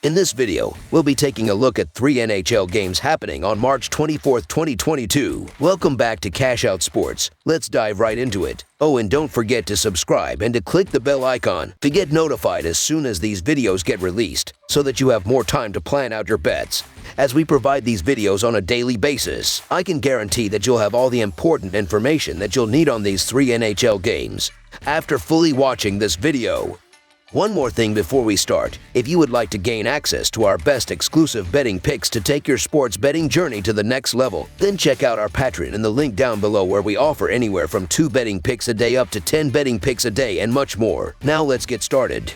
In this video, we'll be taking a look at 3 NHL games happening on March 24th, 2022. Welcome back to Cash Out Sports. Let's dive right into it. Oh, and don't forget to subscribe and to click the bell icon to get notified as soon as these videos get released, so that you have more time to plan out your bets. As we provide these videos on a daily basis, I can guarantee that you'll have all the important information that you'll need on these 3 NHL games after fully watching this video. One more thing before we start. If you would like to gain access to our best exclusive betting picks to take your sports betting journey to the next level, then check out our Patreon in the link down below, where we offer anywhere from 2 betting picks a day up to 10 betting picks a day and much more. Now let's get started.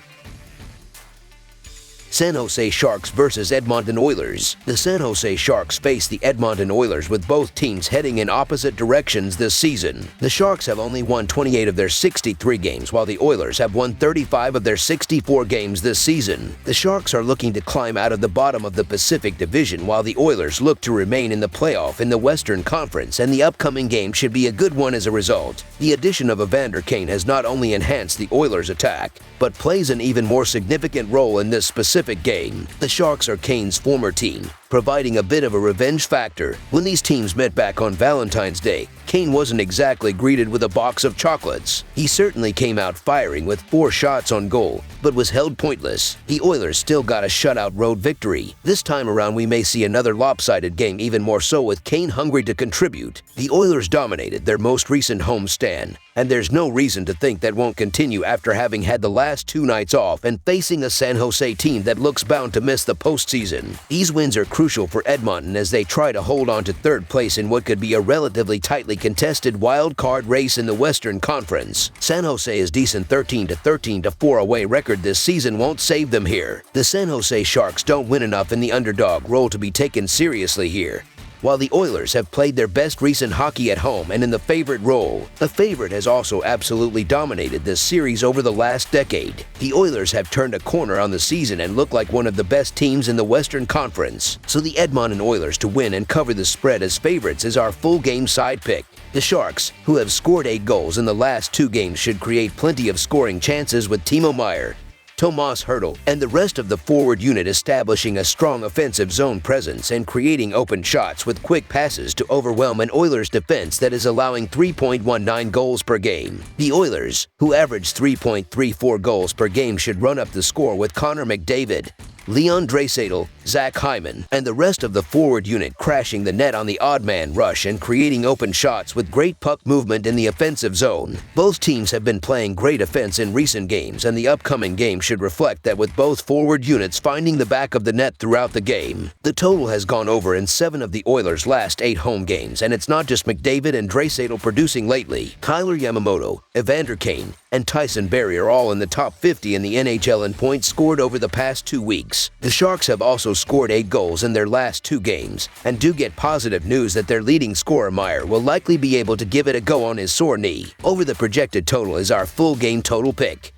San Jose Sharks versus Edmonton Oilers. The San Jose Sharks face the Edmonton Oilers, with both teams heading in opposite directions this season. The Sharks have only won 28 of their 63 games, while the Oilers have won 35 of their 64 games this season. The Sharks are looking to climb out of the bottom of the Pacific Division, while the Oilers look to remain in the playoff in the Western Conference, and the upcoming game should be a good one as a result. The addition of Evander Kane has not only enhanced the Oilers' attack, but plays an even more significant role in this specific game. The Sharks are Kane's former team, providing a bit of a revenge factor. When these teams met back on Valentine's Day, Kane wasn't exactly greeted with a box of chocolates. He certainly came out firing with 4 shots on goal, but was held pointless. The Oilers still got a shutout road victory. This time around, we may see another lopsided game, even more so with Kane hungry to contribute. The Oilers dominated their most recent homestand, and there's no reason to think that won't continue after having had the last 2 nights off and facing a San Jose team that looks bound to miss the postseason. These wins are crucial for Edmonton as they try to hold on to 3rd place in what could be a relatively tightly contested wild card race in the Western Conference. San Jose's decent 13-4 away record this season won't save them here. The San Jose Sharks don't win enough in the underdog role to be taken seriously here, while the Oilers have played their best recent hockey at home and in the favorite role. The favorite has also absolutely dominated this series over the last decade. The Oilers have turned a corner on the season and look like one of the best teams in the Western Conference, so the Edmonton Oilers to win and cover the spread as favorites is our full game side pick. The Sharks, who have scored 8 goals in the last 2 games, should create plenty of scoring chances with Timo Meier, Tomas Hertl, and the rest of the forward unit establishing a strong offensive zone presence and creating open shots with quick passes to overwhelm an Oilers defense that is allowing 3.19 goals per game. The Oilers, who average 3.34 goals per game, should run up the score with Connor McDavid, Leon Draisaitl, Zach Hyman, and the rest of the forward unit crashing the net on the odd man rush and creating open shots with great puck movement in the offensive zone. Both teams have been playing great offense in recent games, and the upcoming game should reflect that, with both forward units finding the back of the net throughout the game. The total has gone over in 7 of the Oilers' last 8 home games, and it's not just McDavid and Draisaitl producing lately. Kailer Yamamoto, Evander Kane, and Tyson Barrie are all in the top 50 in the NHL in points scored over the past 2 weeks. The Sharks have also scored 8 goals in their last 2 games, and do get positive news that their leading scorer Meier will likely be able to give it a go on his sore knee. Over the projected total is our full game total pick.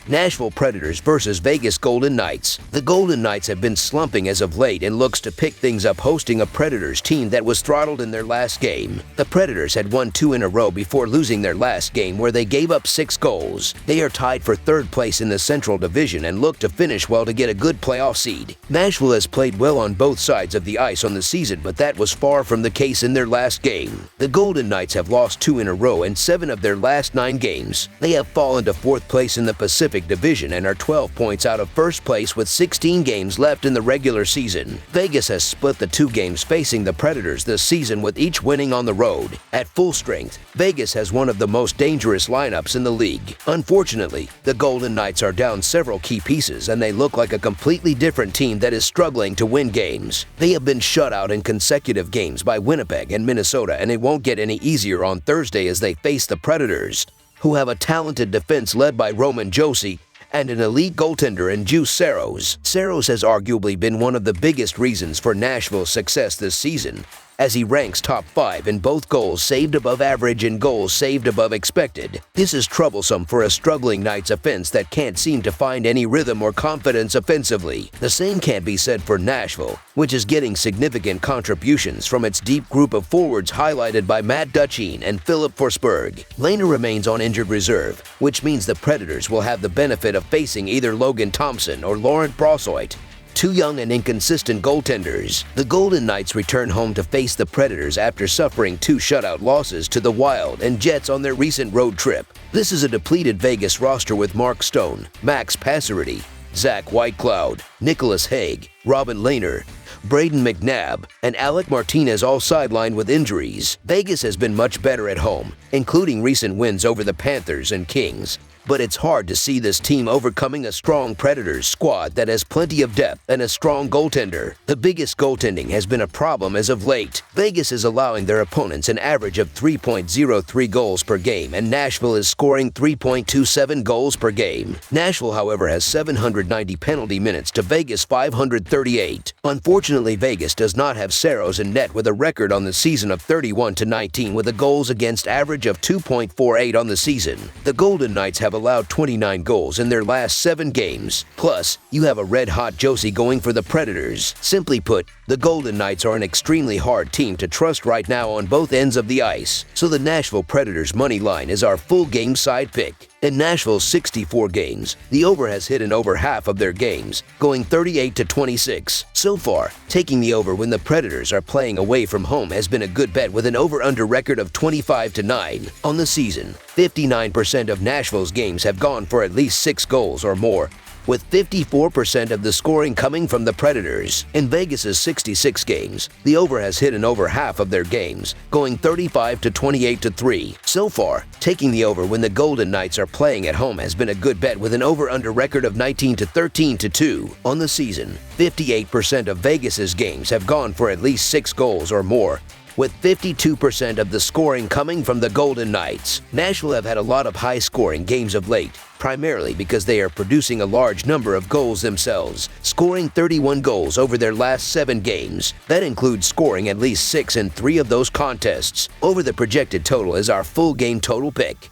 Nashville Predators versus Vegas Golden Knights. The Golden Knights have been slumping as of late and looks to pick things up hosting a Predators team that was throttled in their last game. The Predators had won 2 in a row before losing their last game, where they gave up 6 goals. They are tied for 3rd place in the Central Division and look to finish well to get a good playoff seed. Nashville has played well on both sides of the ice on the season, but that was far from the case in their last game. The Golden Knights have lost 2 in a row in 7 of their last 9 games. They have fallen to 4th place in the Pacific Division and are 12 points out of 1st place with 16 games left in the regular season. Vegas has split the 2 games facing the Predators this season, with each winning on the road. At full strength, Vegas has one of the most dangerous lineups in the league. Unfortunately, the Golden Knights are down several key pieces, and they look like a completely different team that is struggling to win games. They have been shut out in consecutive games by Winnipeg and Minnesota, and it won't get any easier on Thursday as they face the Predators, who have a talented defense led by Roman Josi and an elite goaltender in Juuse Saros. Saros has arguably been one of the biggest reasons for Nashville's success this season, as he ranks top 5 in both goals saved above average and goals saved above expected. This is troublesome for a struggling Knights offense that can't seem to find any rhythm or confidence offensively. The same can't be said for Nashville, which is getting significant contributions from its deep group of forwards highlighted by Matt Duchene and Philip Forsberg. Lehner remains on injured reserve, which means the Predators will have the benefit of facing either Logan Thompson or Laurent Brossoit, two young and inconsistent goaltenders. The Golden Knights return home to face the Predators after suffering 2 shutout losses to the Wild and Jets on their recent road trip. This is a depleted Vegas roster with Mark Stone, Max Pacioretty, Zach Whitecloud, Nicholas Hague, Robin Lehner, Braden McNabb, and Alec Martinez all sidelined with injuries. Vegas has been much better at home, including recent wins over the Panthers and Kings. But it's hard to see this team overcoming a strong Predators squad that has plenty of depth and a strong goaltender. The biggest goaltending has been a problem as of late. Vegas is allowing their opponents an average of 3.03 goals per game, and Nashville is scoring 3.27 goals per game. Nashville, however, has 790 penalty minutes to Vegas 538. Unfortunately, Vegas does not have Saros in net with a record on the season of 31-19 with a goals against average of 2.48 on the season. The Golden Knights have allowed 29 goals in their last 7 games. Plus, you have a red-hot Josie going for the Predators. Simply put, the Golden Knights are an extremely hard team to trust right now on both ends of the ice. So the Nashville Predators money line is our full game side pick. In Nashville's 64 games, the over has hit in over half of their games, going 38-26. So far, taking the over when the Predators are playing away from home has been a good bet with an over-under record of 25-9. On the season, 59% of Nashville's games have gone for at least 6 goals or more, with 54% of the scoring coming from the Predators. In Vegas's 66 games, the over has hit in over half of their games, going 35-28-3. So far, taking the over when the Golden Knights are playing at home has been a good bet with an over-under record of 19-13-2. On the season, 58% of Vegas's games have gone for at least 6 goals or more, with 52% of the scoring coming from the Golden Knights. Nashville have had a lot of high-scoring games of late, primarily because they are producing a large number of goals themselves, scoring 31 goals over their last 7 games. That includes scoring at least 6 in 3 of those contests. Over the projected total is our full game total pick.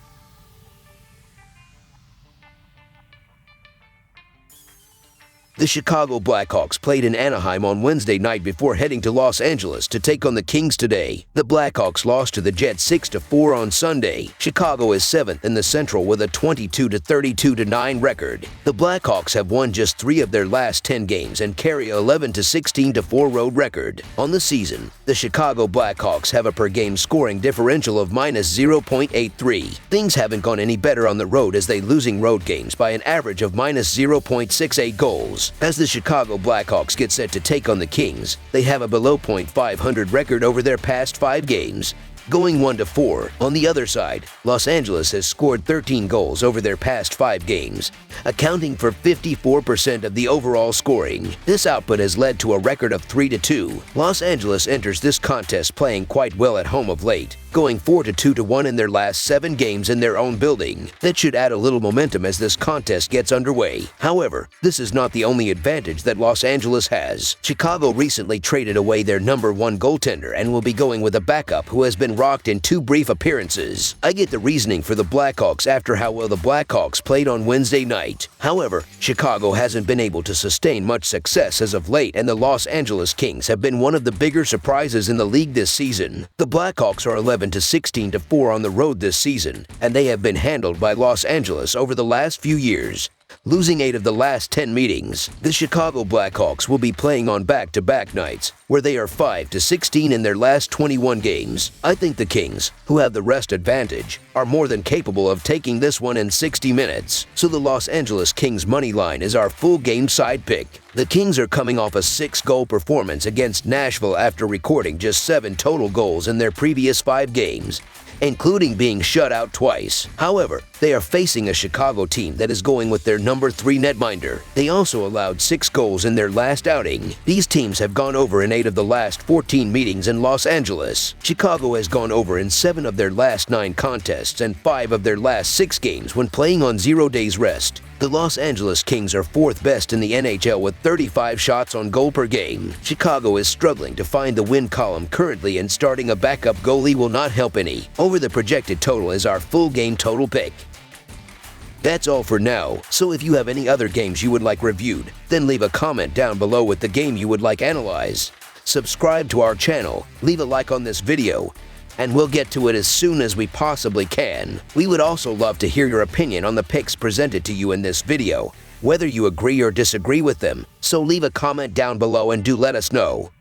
The Chicago Blackhawks played in Anaheim on Wednesday night before heading to Los Angeles to take on the Kings today. The Blackhawks lost to the Jets 6-4 on Sunday. Chicago is 7th in the Central with a 22-32-9 record. The Blackhawks have won just 3 of their last 10 games and carry a 11-16-4 road record. On the season, the Chicago Blackhawks have a per-game scoring differential of -0.83. Things haven't gone any better on the road as they losing road games by an average of -0.68 goals. As the Chicago Blackhawks get set to take on the Kings, they have a below .500 record over their past 5 games, going 1-4. On the other side, Los Angeles has scored 13 goals over their past 5 games, accounting for 54% of the overall scoring. This output has led to a record of 3-2. Los Angeles enters this contest playing quite well at home of late, going 4-2-1 in their last 7 games in their own building. That should add a little momentum as this contest gets underway. However, this is not the only advantage that Los Angeles has. Chicago recently traded away their #1 goaltender and will be going with a backup who has been rocked in 2 brief appearances. I get the reasoning for the Blackhawks after how well the Blackhawks played on Wednesday night. However, Chicago hasn't been able to sustain much success as of late, and the Los Angeles Kings have been one of the bigger surprises in the league this season. The Blackhawks are 11-16-4 on the road this season, and they have been handled by Los Angeles over the last few years, losing 8 of the last 10 meetings. The Chicago Blackhawks will be playing on back-to-back nights, where they are 5-16 in their last 21 games. I think the Kings, who have the rest advantage, are more than capable of taking this one in 60 minutes. So the Los Angeles Kings money line is our full game side pick. The Kings are coming off a 6-goal performance against Nashville after recording just 7 total goals in their previous 5 games, including being shut out twice. However, They are facing a Chicago team that is going with their number 3 netminder. They also allowed 6 goals in their last outing. These teams have gone over in 8 of the last 14 meetings in Los Angeles. Chicago has gone over in 7 of their last 9 contests and 5 of their last 6 games when playing on 0 days rest. The Los Angeles Kings are 4th best in the NHL with 35 shots on goal per game. Chicago is struggling to find the win column currently, and starting a backup goalie will not help any. Over the projected total is our full game total pick. That's all for now, so if you have any other games you would like reviewed, then leave a comment down below with the game you would like analyzed. Subscribe to our channel, leave a like on this video, and we'll get to it as soon as we possibly can. We would also love to hear your opinion on the picks presented to you in this video, whether you agree or disagree with them, so leave a comment down below and do let us know.